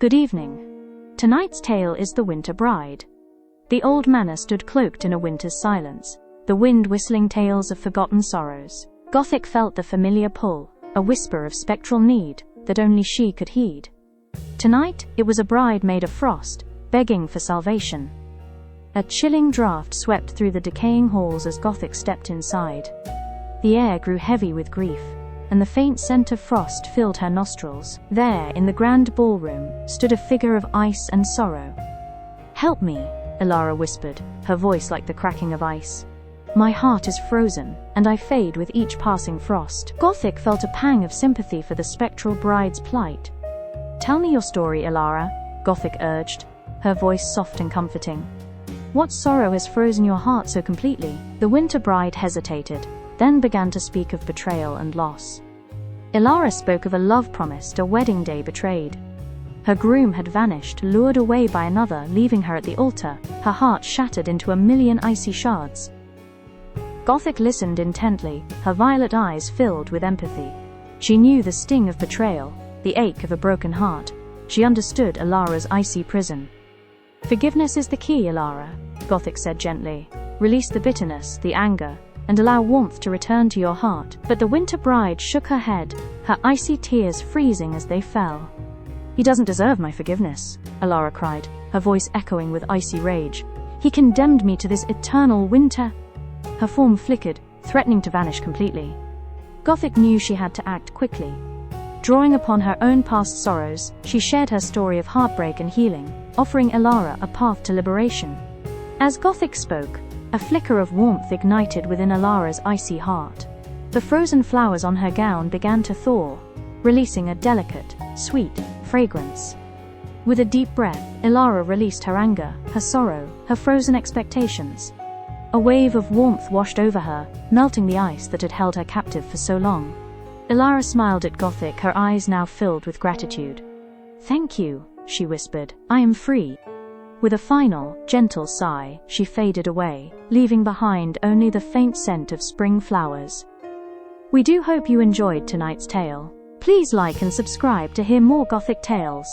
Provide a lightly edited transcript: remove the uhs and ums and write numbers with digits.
Good evening. Tonight's tale is The Winter Bride. The old manor stood cloaked in a winter's silence, the wind whistling tales of forgotten sorrows. Gothic felt the familiar pull, a whisper of spectral need that only she could heed. Tonight, it was a bride made of frost, begging for salvation. A chilling draught swept through the decaying halls as Gothic stepped inside. The air grew heavy with grief, and the faint scent of frost filled her nostrils. There, in the grand ballroom, stood a figure of ice and sorrow. "Help me," Elara whispered, her voice like the cracking of ice. "My heart is frozen, and I fade with each passing frost." Gothic felt a pang of sympathy for the spectral bride's plight. "Tell me your story, Elara," Gothic urged, her voice soft and comforting. "What sorrow has frozen your heart so completely?" The winter bride hesitated, then began to speak of betrayal and loss. Elara spoke of a love promised, a wedding day betrayed. Her groom had vanished, lured away by another, leaving her at the altar, her heart shattered into a million icy shards. Gothic listened intently, her violet eyes filled with empathy. She knew the sting of betrayal, the ache of a broken heart. She understood Elara's icy prison. "Forgiveness is the key, Elara," Gothic said gently. "Release the bitterness, the anger, and allow warmth to return to your heart." But the winter bride shook her head, her icy tears freezing as they fell. "He doesn't deserve my forgiveness," Elara cried, her voice echoing with icy rage. "He condemned me to this eternal winter." Her form flickered, threatening to vanish completely. Gothic knew she had to act quickly. Drawing upon her own past sorrows, she shared her story of heartbreak and healing, offering Elara a path to liberation. As Gothic spoke, a flicker of warmth ignited within Elara's icy heart. The frozen flowers on her gown began to thaw, releasing a delicate, sweet fragrance. With a deep breath, Elara released her anger, her sorrow, her frozen expectations. A wave of warmth washed over her, melting the ice that had held her captive for so long. Elara smiled at Gothic, her eyes now filled with gratitude. "Thank you," she whispered. "I am free." With a final, gentle sigh, she faded away, leaving behind only the faint scent of spring flowers. We do hope you enjoyed tonight's tale. Please like and subscribe to hear more Gothic tales.